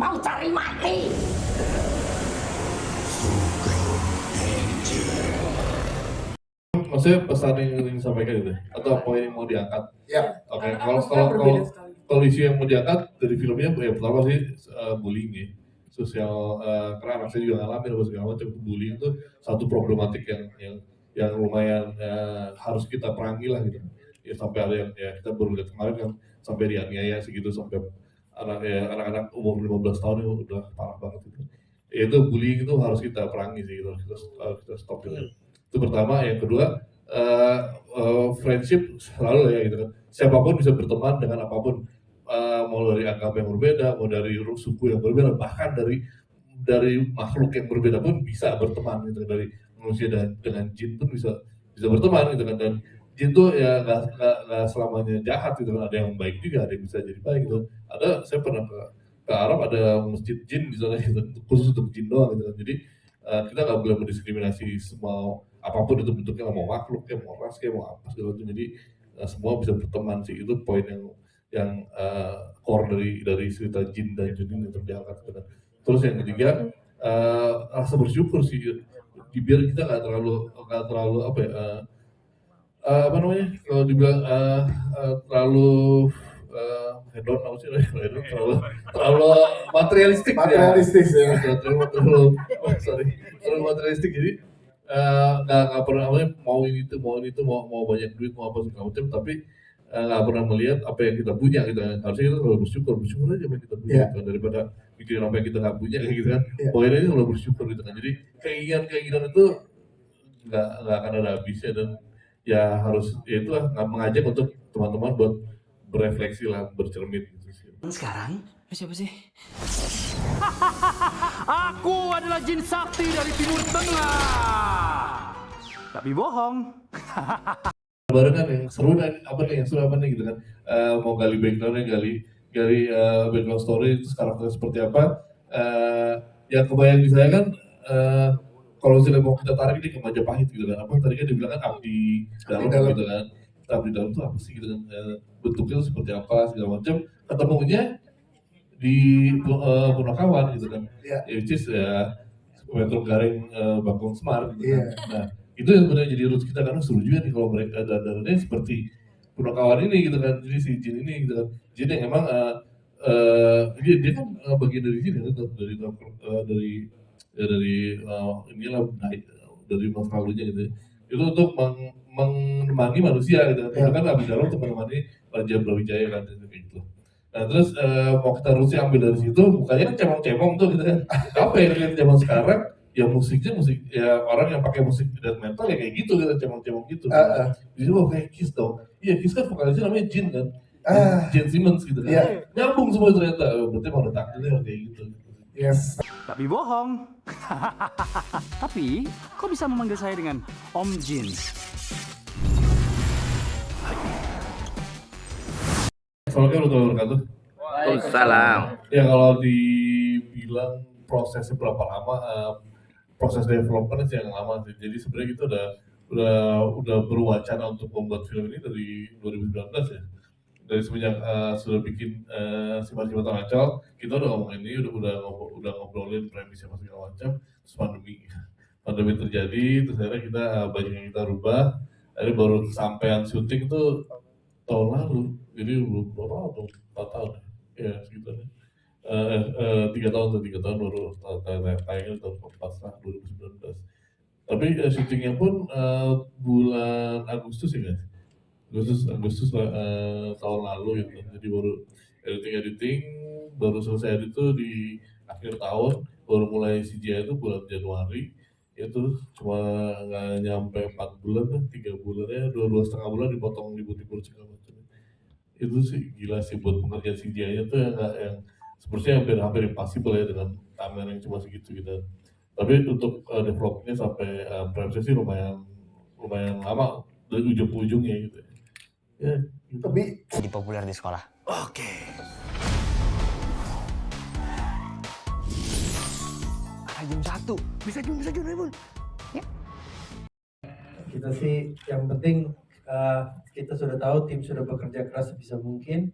mau cari mati. Maksudnya pesan yang ingin disampaikan itu atau poin yang mau diangkat? Ya. Oke, kalau isu yang mau diangkat dari filmnya ya pertama sih bullying ya, sosial karena anak saya juga ngalamin apa segala macam. Bullying itu satu problematik yang lumayan harus kita perangi lah gitu. Ya sampai ada yang ya kita baru lihat kemarin kan sampai dianiaya segitu sampai anak-anak umur 15 tahun itu udah parah banget itu. Ya itu bullying itu harus kita perangi sih, kita stop gitu. Itu pertama. Yang kedua, friendship selalu ya gitu kan, siapapun bisa berteman dengan apapun, mau dari agama yang berbeda, mau dari suku yang berbeda, bahkan dari makhluk yang berbeda pun bisa berteman gitu, dari manusia dan dengan jin pun bisa berteman gitu kan. Dan jin tuh ya nggak selamanya jahat gitu kan, ada yang baik juga, ada yang bisa jadi baik gitu. Saya pernah ke Arab, ada masjid jin di sana gitu, khusus untuk jin doang gitu kan. Jadi kita nggak boleh mendiskriminasi semua apapun itu bentuknya, mau makhluk ya, mau ras kayak, mau apa segala macam. Jadi semua bisa berteman sih, itu poin yang core dari cerita jin dan jin ini untuk diangkat gitu kan. Terus yang ketiga, rasa bersyukur sih, biar kita nggak terlalu apa ya, apa namanya, kalau dibilang terlalu hedon, apa sih, terlalu materialistik ya. Terlalu materialistik. Jadi nggak pernah mau ini tuh, mau banyak duit, mau apa segala macam, tapi nggak pernah melihat apa yang kita punya gitu kan. Harusnya kita selalu bersyukur aja apa yang kita punya gitu kan, daripada mikirin apa yang kita nggak punya kayak gitu kan. Poinnya ini selalu bersyukur gitu kan. Jadi keinginan itu nggak akan ada habisnya, dan ya harus ya itulah mengajak untuk teman-teman buat berefleksi lah, bercermin gitu sih. Sekarang siapa sih? Aku adalah jin sakti dari Timur Tengah. Tapi bohong. Barengan yang seru apa nih gitu kan. Mau gali backgroundnya, gali background story, terus karakternya seperti apa. Yang kebayang di saya kan, kalau misalnya mau kita tarik ini ke Majapahit gitu kan, apa tadi kan dibilang kan abdi dalam gitu kan. Abdi dalam itu apa sih gitu kan, bentuknya seperti apa segala macam, ketemunya di Punakawan gitu kan, which is Metro Garing Bangkong Smart gitu kan. Nah itu yang sebenarnya jadi roots kita, karena seru juga nih kalau mereka dandanannya seperti Punakawan ini gitu kan. Jadi si jin ini gitu kan, jin yang emang dia kan bagian dari sini kan, dari inilah dari masa lalunya gitu. Itu untuk menemani manusia gitu kan. Itu kan Abdi Dalam untuk menemani Raja Brawijaya kan gitu. Nah terus mau kita rusnya ambil dari situ, mukanya kan cemong-cemong tuh gitu kan. Apa yang lihat zaman sekarang ya, musiknya musik ya orang yang pakai musik death metal ya kayak gitu cemong-cemong gitu. Jadi kayak Kiss dong. Iya, Kiss kan vokalisnya namanya Jin kan. Gene Simmons gitu kan. Nyambung semua ternyata. Berarti mau ada takdirnya kayak gitu. Yes. Tapi bohong. Tapi kok bisa memanggil saya dengan Om Jin? Assalamualaikum warahmatullahi wabarakatuh. Waalaikumsalam. Ya kalau dibilang prosesnya berapa lama, proses development sih yang lama sih. Jadi sebenarnya kita udah berwacana untuk membuat film ini dari 2019 ya. Dari semenjak sudah bikin Simpati Mata Acal, kita udah ngomongin ini, udah ngobrolin premisnya segala macam. Terus pandemi terjadi, terus akhirnya kita banyak yang kita rubah. Akhirnya baru kesampaian syuting itu tahun lalu, jadi belum berapa atau 4 tahun ya sekitarnya. 3 tahun baru tayangnya tahun keempat setelah 2019. Tapi syutingnya pun bulan Agustus ya guys. Agustus tahun lalu gitu. Jadi baru editing baru selesai edit itu di akhir tahun, baru mulai CGI itu bulan Januari. Itu cuma nggak nyampe 4 bulan lah, 3 bulan ya, 2,5 bulan dipotong libur-libur segala macam. Itu sih gila sih buat pengerjaan CGI-nya tuh yang sepertinya hampir impossible ya dengan kamera yang cuma segitu gitu. Tapi untuk developnya sampai proses sih lumayan lama dari ujung ke ujungnya gitu. Ya, gitu. Tapi Jadi populer di sekolah. Oke. Jam 1. Bisa Bun. Ya. Kita sih yang penting kita sudah tahu tim sudah bekerja keras sebisa mungkin.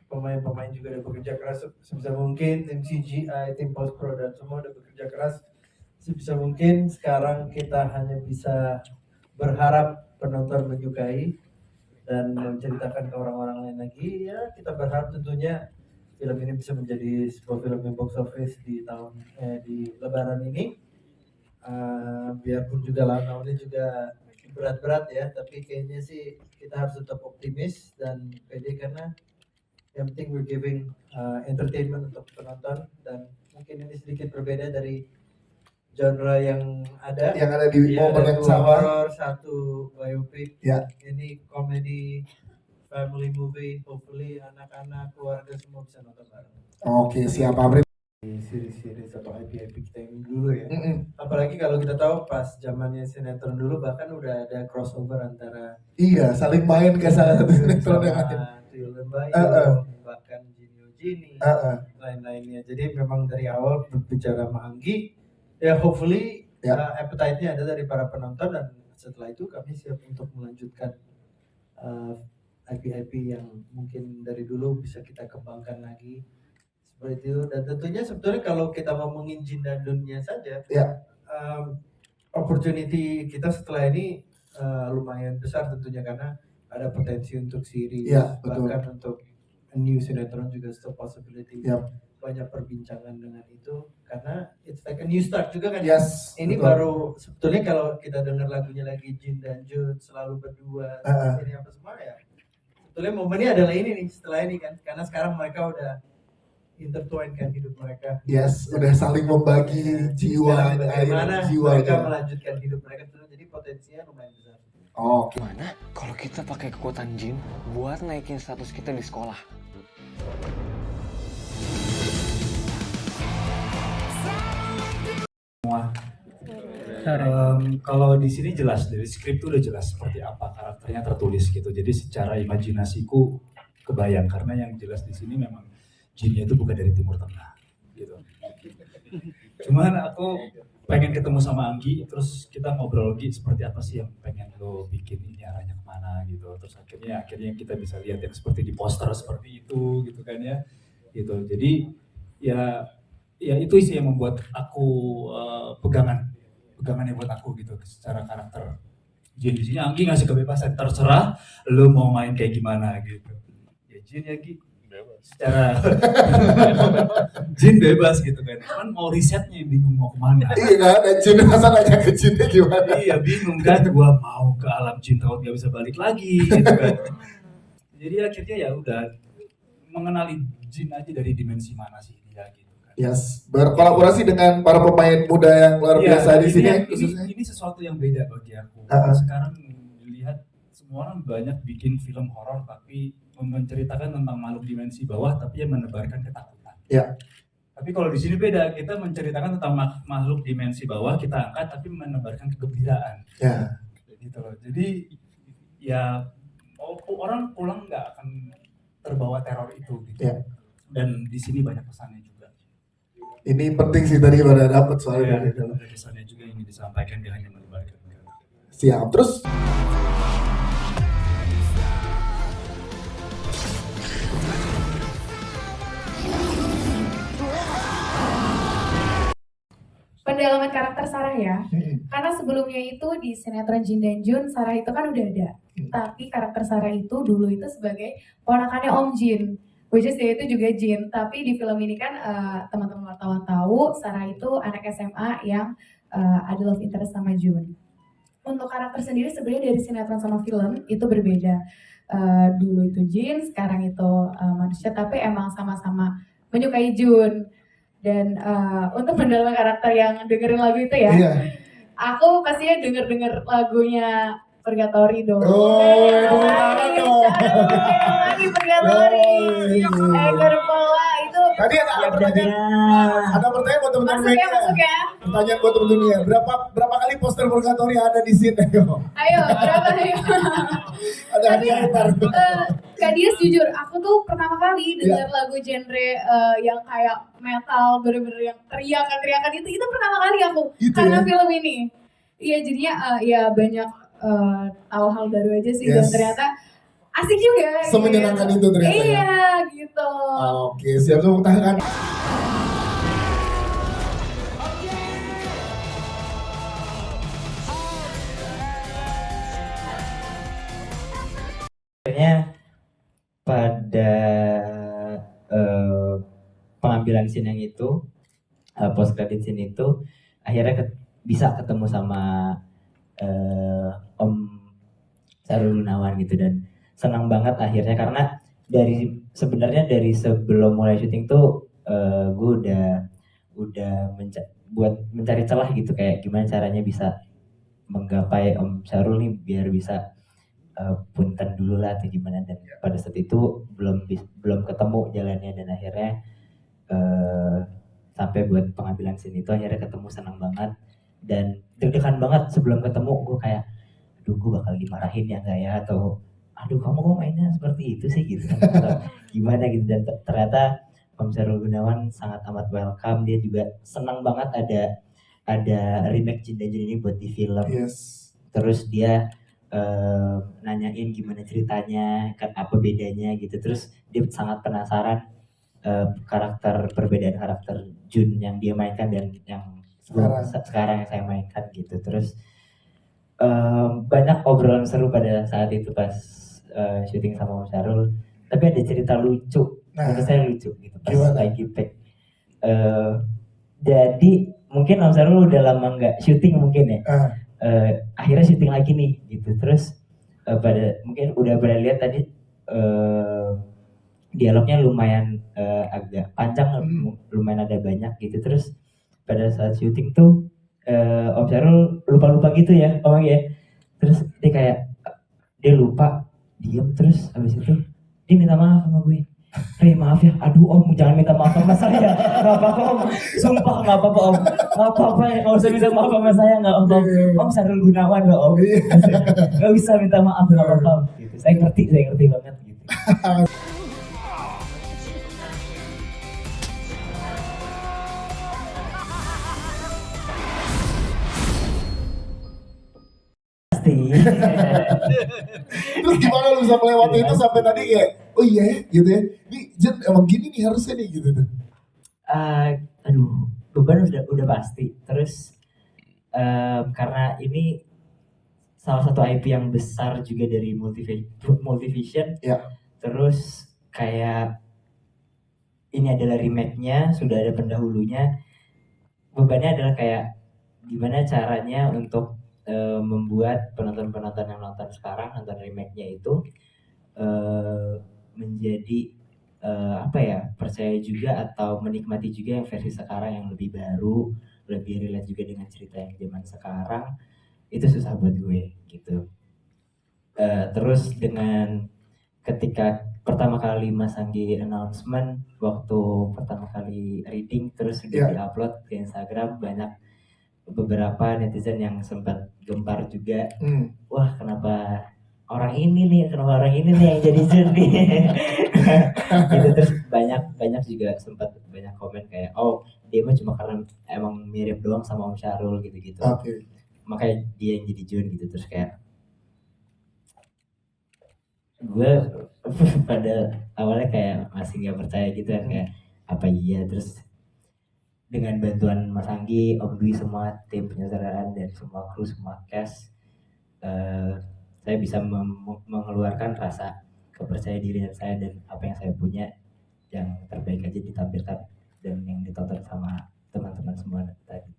pemain-pemain juga udah bekerja keras sebisa mungkin, tim CGI, tim post pro dan semua udah bekerja keras sebisa mungkin. Sekarang kita hanya bisa berharap penonton menyukai dan menceritakan ke orang-orang lain lagi. Ya kita berharap tentunya film ini bisa menjadi sebuah film yang box office di Lebaran ini. Biarpun juga lawan-lawannya juga berat-berat ya, tapi kayaknya sih kita harus tetap optimis dan pede karena yang penting we're giving entertainment untuk penonton. Dan mungkin ini sedikit berbeda dari genre yang ada di momen yang sama. Horror, satu biopic, Ya. ini komedi, family movie, hopefully anak-anak, keluarga semua bisa nonton bareng. Oke, siap Abri. Series atau IP kita yang dulu ya. Apalagi kalau kita tahu pas zamannya sinetron dulu bahkan udah ada crossover antara Iya, saling main ke salah satu sinetron yang lain. Tuyul dan Bayu, bahkan Jini lain-lainnya. Jadi memang dari awal berbicara sama Anggi, ya hopefully appetite-nya ada dari para penonton dan setelah itu kami siap untuk melanjutkan IP-IP yang mungkin dari dulu bisa kita kembangkan lagi. Seperti itu. Dan tentunya sebetulnya kalau kita ngomongin Jin dan Dunnya saja, opportunity kita setelah ini lumayan besar tentunya karena ada potensi untuk series, bahkan untuk a new sinetron juga still possibility. Banyak perbincangan dengan itu karena it's like a new start juga kan. Ini betul. Baru sebetulnya kalau kita dengar lagunya lagi Jin dan Jun selalu berdua, ini apa semua ya. Sebetulnya momennya adalah ini nih setelah ini kan, karena sekarang mereka udah intertwine kan hidup mereka. Udah saling membagi jiwa, bagaimana mereka melanjutkan hidup mereka terus, jadi potensinya lumayan besar. Gimana kalau kita pakai kekuatan jin buat naikin status kita di sekolah? Kalau di sini jelas dari skrip itu udah jelas seperti apa karakternya tertulis gitu. Jadi secara imajinasiku kebayang karena yang jelas di sini memang jinnya itu bukan dari Timur Tengah gitu. Cuman aku pengen ketemu sama Anggi, terus kita ngobrol lagi seperti apa sih yang pengen lo bikin ini arahnya kemana gitu. Terus akhirnya kita bisa lihat yang seperti di poster seperti itu gitu kan ya. Gitu. Jadi ya itu sih yang membuat aku pegangannya buat aku gitu secara karakter. Jin di sini Anggi ngasih kebebasan, terserah lo mau main kayak gimana gitu. Ya Jin ya Gi. Secara Jin bebas gitu kan, cuman mau risetnya bingung mau kemana. Iya kan, dan Jin masa nanya ke Jinnya gimana? Iya bingung kan, gua mau ke alam Jin takut gak bisa balik lagi gitu kan. Jadi akhirnya ya udah mengenali Jin aja dari dimensi mana sih dia gitu kan. Berkolaborasi dengan para pemain muda yang luar biasa di sini. Ini sesuatu yang beda bagi aku. Sekarang dilihat semua orang banyak bikin film horor tapi menceritakan tentang makhluk dimensi bawah tapi yang menebarkan ketakutan. Tapi kalau di sini beda, kita menceritakan tentang makhluk dimensi bawah, kita angkat tapi menebarkan kegembiraan. Gitu loh. Jadi ya orang pulang nggak akan terbawa teror itu gitu. Dan di sini banyak pesannya juga. Ini penting sih tadi pada dapat soalnya. Ada pesannya juga yang disampaikan, dia hanya menebarkan. Siap. Terus pendalaman karakter Sarah ya, karena sebelumnya itu di sinetron Jin dan Jun, Sarah itu kan udah ada, tapi karakter Sarah itu dulu itu sebagai ponakannya Om Jin, which is dia itu juga Jin, tapi di film ini kan teman-teman wartawan tahu Sarah itu anak SMA yang ada love interest sama Jun. Untuk karakter sendiri sebenarnya dari sinetron sama film itu berbeda, dulu itu Jin, sekarang itu manusia, tapi emang sama-sama menyukai Jun. Dan untuk mendalami karakter yang dengerin lagu itu ya, aku pastinya denger lagunya Purgatory dong. Lagi Purgatory, Gerpola itu. Tadi ada pertanyaan buat teman-teman media. Masuk ya. Pertanyaan buat teman-teman media. Berapa kali poster Purgatory ada di sini? Ayo, berapa ayo. Ada hadiah. Kak Dias jujur, aku tuh pertama kali dengar lagu genre yang kayak metal, bener-bener yang teriakan itu pertama kali aku karena film ini. Iya jadinya ya banyak tahu hal baru aja sih dan ternyata asik juga. Semenyenangkan itu ternyata. Iya gitu. Oke, siap tepuk tangan. Pada pengambilan scene yang itu, post credit scene itu, akhirnya bisa ketemu sama Om Sahrul Gunawan gitu, dan senang banget akhirnya karena sebenarnya dari sebelum mulai syuting tuh gue udah mencari celah gitu, kayak gimana caranya bisa menggapai Om Sahrul nih biar bisa punten dulu lah atau gimana, dan pada saat itu belum ketemu jalannya, dan akhirnya sampai buat pengambilan scene itu akhirnya ketemu, senang banget dan deg-degan banget sebelum ketemu. Gue kayak aduh gue bakal dimarahin ya nggak ya, atau aduh kamu kok mainnya seperti itu sih gitu kan, atau gimana gitu. Dan ternyata Om Sahrul Gunawan sangat amat welcome, dia juga senang banget ada remake Jin dan Jun ini buat di film. Yes. Terus dia nanyain gimana ceritanya, kan apa bedanya gitu. Terus dia sangat penasaran perbedaan karakter Jun yang dia mainkan dan yang sekarang yang saya mainkan gitu. Terus banyak obrolan seru pada saat itu pas syuting sama Om Sahrul. Tapi ada cerita lucu, menurut saya lucu gitu pas lagi take. Jadi mungkin Om Sahrul udah lama nggak syuting mungkin ya. Akhirnya syuting lagi nih gitu. Terus mungkin udah pernah lihat tadi dialognya lumayan agak panjang, lumayan ada banyak gitu. Terus pada saat syuting tuh Om Sahrul lupa gitu ya ya. Terus dia lupa, diam, terus habis itu dia minta maaf sama gue. Maaf ya, aduh Om jangan minta maaf sama saya, nggak apa-apa Om, sumpah nggak apa-apa Om, nggak apa-apa ya, nggak usah minta maaf sama saya, nggak Om, Om Sahrul Gunawan loh Om, nggak usah minta maaf, nggak apa-apa gitu. Saya ngerti banget gitu. Terus gimana lu bisa melewati itu sampai tadi kayak, oh iya ya, gitu ya. Ini Jen emang gini nih harusnya nih gitu tuh. Aduh, beban udah pasti. Terus karena ini salah satu IP yang besar juga dari Multivision. Ya. Terus kayak ini adalah remake-nya, sudah ada pendahulunya. Bebannya adalah kayak gimana caranya untuk membuat penonton-penonton yang nonton sekarang, nonton remake-nya itu menjadi percaya juga atau menikmati juga yang versi sekarang yang lebih baru, lebih relate juga dengan cerita yang zaman sekarang. Itu susah buat gue gitu. Terus dengan ketika pertama kali Mas Anggi announcement, waktu pertama kali reading terus sudah diupload ke Instagram, banyak beberapa netizen yang sempat gempar juga. Wah kenapa orang ini nih yang jadi Jun nih. Gitu. Terus banyak juga sempat banyak komen kayak, oh dia mah cuma karena emang mirip doang sama Om Sahrul gitu. Makanya dia yang jadi Jun gitu. Terus kayak gue pada awalnya kayak masih nggak percaya gitu kan, kayak apa iya. Terus dengan bantuan Mas Anggi, Om Dwi, semua tim penyutradaraan dan semua kru, semua cast, saya bisa mengeluarkan rasa kepercaya diri saya dan apa yang saya punya yang terbaik aja ditampilkan dan yang ditonton sama teman-teman semua tadi.